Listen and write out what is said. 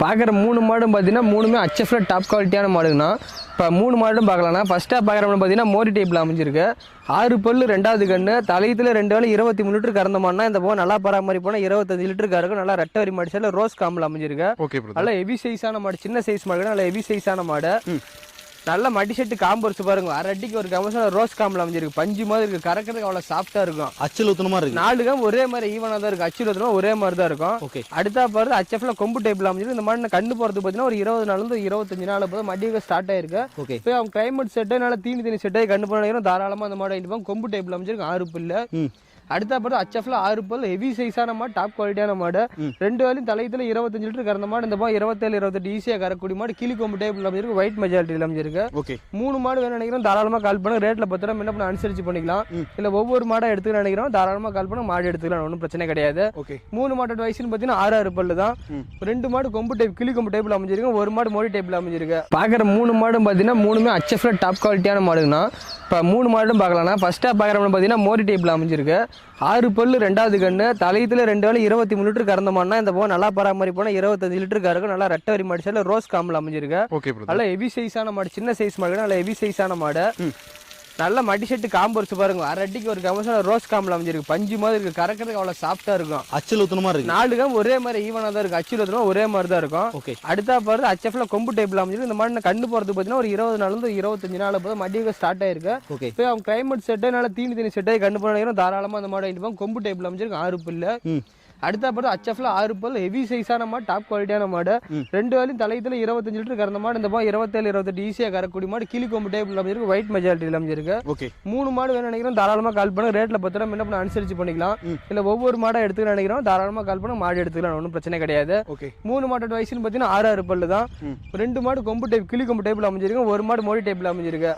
பார்க்குற 3 மாடும் பார்த்தீங்கன்னா 3மே HFல டாப் குவாலிட்டியான மாடுங்கண்ணா. இப்போ 3 மாடும் பார்க்கலாம்னா ஃபஸ்ட்டாக பார்க்குற மாடு பார்த்தீங்கன்னா மோரி டைப்பில் அமைஞ்சிருக்கு. 6 பல்லு 2வது கன்று தலையத்தில் 2 வேலை 23 லிட்டர் கறந்த மாடுனா இந்த போக நல்லா பராமரி போனால் 25 லிட்டர் கறக்கும். நல்லா ரெட்டை வரி மாடு சைடில் ரோஸ் காம்பில் அமைஞ்சிருக்கு. நல்லா ஹெவி சைஸான மாடு, சின்ன சைஸ் மாடு நல்லா ஹெவி சைஸான மாடு. நல்ல மடி செட்டு காம்பு வச்சு பாருங்க. அரை அடிக்கு ஒரு கமசம் ரோஸ் காம்பில் அமைஞ்சிருக்கு. பஞ்சு மாதிரி இருக்கு, கறக்கிறதுக்கு அவ்வளோ சாஃப்டா இருக்கும். அச்சில் ஊத்துன மாதிரி இருக்கு. 4 கம் ஒரே மாதிரி ஈவனாக தான் இருக்கு. அச்சில் ஊத்துனா ஒரே மாதிரி தான் இருக்கும். அடுத்தா பாரு HFல கொம்பு டைப்ல அமைஞ்சிருக்கு. இந்த மாதிரி கண்ணு போறது பார்த்தீங்கன்னா ஒரு 20 நாள்ல 25 நாள் போது மடியை ஸ்டார்ட் ஆயிருக்கு. இப்போ அவங்க கிளைமேட் செட்டு நல்லா தீனி செட்டாகி கண்ணு போன தாராளமா அந்த மாடு வாங்கிட்டு போங்க. கொம்பு டைப்ல அமைஞ்சிருக்கு. 6 பல்லு. அடுத்த பார்த்து HFல 6 பல் ஹெவி சைஸான மாடு, டாப் குவாலிட்டியான மாடு. 2 வேலையும் தலையத்தில் 25 லிட்டர் கறந்த மாடு. இந்த 27 28 ஈஸியாக கறக்கூடிய மாடு. கிளி கொம்பு டைப்ல அமைஞ்சிருக்கு. ஒயிட் மெஜாரிட்டியில் அமைஞ்சிருக்கு. 3 மாடு வேணும் நினைக்கிறோம், தாராளமாக கால் பண்ணுங்க. ரேட்ல 10 ரூபா என்ன பண்ண அனுசரிச்சு பண்ணிக்கலாம். இல்லை ஒவ்வொரு மாடை எடுத்துக்க நினைக்கிறோம், தாராளமாக கால் பண்ணுங்க. மாடு எடுத்துக்கலாம், ஒன்றும் பிரச்சனை கிடையாது. 3 மாட்டோட வயசுன்னு பார்த்தீங்கன்னா 6 பல்லு தான். 2 மாடு கொம்பு டைப் கிளி கொம்பு டைப்ல அமைஞ்சிருக்கு. 1 மாடு மோடி டைப்ல அமைஞ்சிருக்கு. பார்க்குற 3 மாடும் பார்த்தீங்கன்னா 3மே HFல டாப் குவாலிட்டியான மாடுங்கண்ணா. இப்போ 3 மாடும் பார்க்கலாம்னா ஃபஸ்ட்டாக பார்க்குற மாடு பார்த்தீங்கன்னா மோரி டைப்பில் அமைஞ்சிருக்கு. 6 பல்லு 2வது கன்று தலையத்தில் 2 வேலை 23 லிட்டர் கறந்த மாடுனா இந்த போக நல்லா பராமரி போனால் 25 லிட்டர் கறக்கும். நல்லா ரெட்டை வரி மாடு சைடில் ரோஸ் காம்பில் அமைஞ்சிருக்கு. நல்லா ஹெவி சைஸான மாடு, சின்ன சைஸ் மாடு நல்லா ஹெவி சைஸான மாடு. நல்ல மடி செட்டு காம்பு வச்சு பாருங்க. அரை அடிக்கு ஒரு கமசம் ரோஸ் காம்பில் அமைஞ்சிருக்கு. பஞ்சு மாதிரி இருக்கு, கறக்கிறதுக்கு அவ்வளோ சாஃப்டா இருக்கும். அச்சில் ஊத்துன மாதிரி இருக்கு. 4 கம் ஒரே மாதிரி ஈவனாக தான் இருக்கு. அச்சில் ஊத்துனா ஒரே மாதிரி தான் இருக்கும். அடுத்தா பாரு HFல கொம்பு டைப்ல அமைஞ்சிருக்கு. இந்த மாதிரி கண்ணு போறது பார்த்தீங்கன்னா ஒரு 20 நாள்ல 25 நாள் போது மடியை ஸ்டார்ட் ஆயிருக்கு. இப்போ அவங்க கிளைமேட் செட்டு நல்லா தீனி செட்டாகி கண்ணு போன தாராளமா அந்த மாடு வாங்கிட்டு போங்க. கொம்பு டைப்ல அமைஞ்சிருக்கு. 6 பல்லு. அடுத்த பார்த்து HFல 6 பல் ஹெவி சைஸான மாடு, டாப் குவாலிட்டியான மாடு. 2 வேலையும் தலையத்தில் 25 லிட்டர் கறந்த மாடு. இந்த 27 28 ஈஸியாக கறக்கூடிய மாடு. கிளி கொம்பு டைப்ல அமைஞ்சிருக்கு. ஒயிட் மெஜாரிட்டியில் அமைஞ்சிருக்கு. 3 மாடு வேணும் நினைக்கிறோம், தாராளமாக கால் பண்ணுங்க. ரேட்ல 10 ரூபா என்ன பண்ண அனுசரிச்சு பண்ணிக்கலாம். இல்லை ஒவ்வொரு மாடை எடுத்துக்க நினைக்கிறோம், தாராளமாக கால் பண்ணுங்க. மாடு எடுத்துக்கலாம், ஒன்றும் பிரச்சனை கிடையாது. 3 மாட்டோட வயசுன்னு பார்த்தீங்கன்னா 6 பல்லு தான். 2 மாடு கொம்பு டைப் கிளி கொம்பு டைப்ல அமைஞ்சிருக்கு. 1 மாடு மோடி டைப்ல அமைஞ்சிருக்கு.